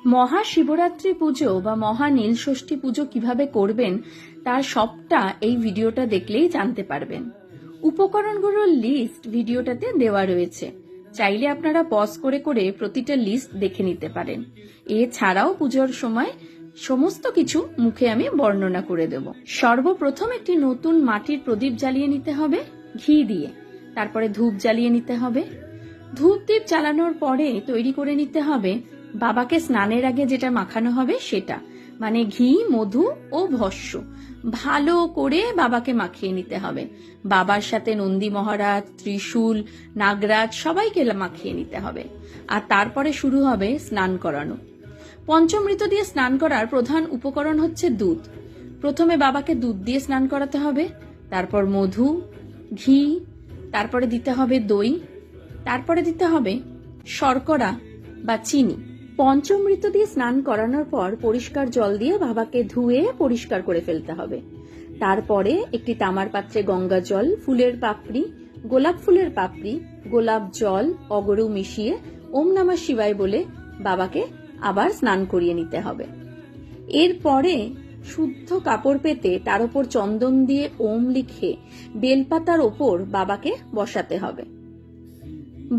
মহাশিবরাত্রি পুজো বা মহা নীলষষ্ঠী পুজো কিভাবে করবেন তার সবটা এই ভিডিওটা দেখলেই জানতে পারবেন। উপকরণগুলোর লিস্ট ভিডিওটাতে দেওয়া রয়েছে, চাইলে আপনারা পজ করে করে প্রতিটা লিস্ট দেখে নিতে পারেন। এছাড়াও পুজোর সময় সমস্ত কিছু মুখে আমি বর্ণনা করে দেব। সর্বপ্রথম একটি নতুন মাটির প্রদীপ জ্বালিয়ে নিতে হবে ঘি দিয়ে, তারপরে ধূপ জ্বালিয়ে নিতে হবে। ধূপ দ্বীপ জ্বালানোর পরে তৈরি করে নিতে হবে বাবাকে স্নানের আগে যেটা মাখানো হবে সেটা, মানে ঘি, মধু ও ভস্য ভালো করে বাবাকে মাখিয়ে নিতে হবে। বাবার সাথে নন্দী মহারাজ, ত্রিশূল, নাগরাজ সবাইকে মাখিয়ে নিতে হবে। আর তারপরে শুরু হবে স্নান করানো। পঞ্চমৃত দিয়ে স্নান করার প্রধান উপকরণ হচ্ছে দুধ। প্রথমে বাবাকে দুধ দিয়ে স্নান করাতে হবে, তারপর মধু, ঘি, তারপরে দিতে হবে দই, তারপরে দিতে হবে শর্করা বা চিনি। পঞ্চমৃত দিয়ে স্নান করানোর পর পরিষ্কার জল দিয়ে বাবাকে ধুয়ে পরিষ্কার করে ফেলতে হবে। তারপরে একটি তামার পাত্রে গঙ্গা জল, ফুলের পাপড়ি, গোলাপ ফুলের পাপড়ি, গোলাপ জল, অগরু মিশিয়ে ওম নমঃ শিবায় বলে বাবাকে আবার স্নান করিয়ে নিতে হবে। এরপরে শুদ্ধ কাপড় পেতে তার উপর চন্দন দিয়ে ওম লিখে বেলপাতার ওপর বাবাকে বসাতে হবে।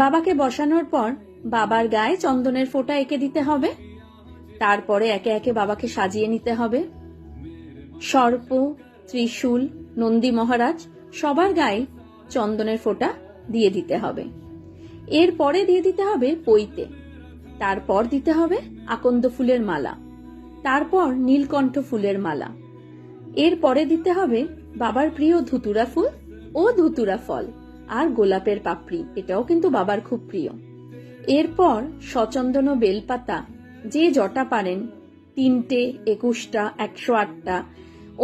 বাবাকে বসানোর পর বাবার গায়ে চন্দনের ফোঁটা এঁকে দিতে হবে। তারপরে একে একে বাবাকে সাজিয়ে নিতে হবে। সর্প, ত্রিশূল, নন্দী মহারাজ সবার গায়ে চন্দনের ফোঁটা দিয়ে দিতে হবে। এরপরে দিয়ে দিতে হবে পৈতে, তারপর দিতে হবে আকন্দ ফুলের মালা, তারপর নীলকণ্ঠ ফুলের মালা। এরপরে দিতে হবে বাবার প্রিয় ধুতুরা ফুল ও ধুতুরা ফল আর গোলাপের পাপড়ি, এটাও কিন্তু বাবার খুব প্রিয়। এরপর সচন্দন বেলপাতা যে জটা পারেন 3টে, 21টা, 108টা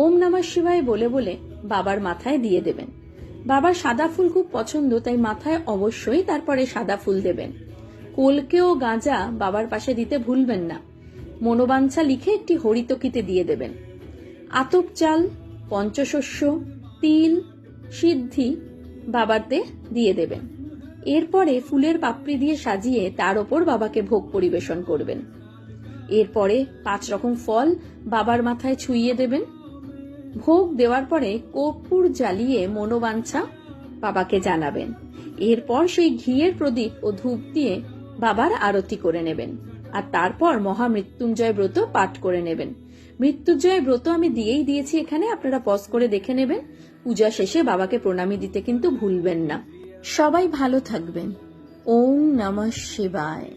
ওম নমঃ শিবায় বলে বলে বাবার মাথায় দিয়ে দেবেন। বাবার সাদা ফুল খুব পছন্দ, তাই মাথায় অবশ্যই তারপরে সাদা ফুল দেবেন। কলকে ও গাঁজা বাবার পাশে দিতে ভুলবেন না। মনোবাঞ্ছা লিখে একটি হরিতকিতে দিয়ে দেবেন। আতপ চাল, পঞ্চশস্য, তিল, সিদ্ধি বাবাতে দিয়ে দেবেন। এরপরে ফুলের পাপড়ি দিয়ে সাজিয়ে তার ওপর বাবাকে ভোগ পরিবেশন করবেন। এরপরে 5 রকম ফল বাবার মাথায় ছুঁইয়ে দেবেন। ভোগ দেওয়ার পরে কর্পূর জ্বালিয়ে মনোবাঞ্ছা বাবাকে জানাবেন। এরপর সেই ঘিয়ের প্রদীপ ও ধূপ দিয়ে বাবার আরতি করে নেবেন। আর তারপর মহামৃত্যুঞ্জয় ব্রত পাঠ করে নেবেন। মৃত্যুঞ্জয় ব্রত আমি দিয়েই দিয়েছি এখানে, আপনারা পজ করে দেখে নেবেন। পূজা শেষে বাবাকে প্রণামী দিতে কিন্তু ভুলবেন না। সবাই ভালো থাকবেন। ওম নমঃ শিবায়।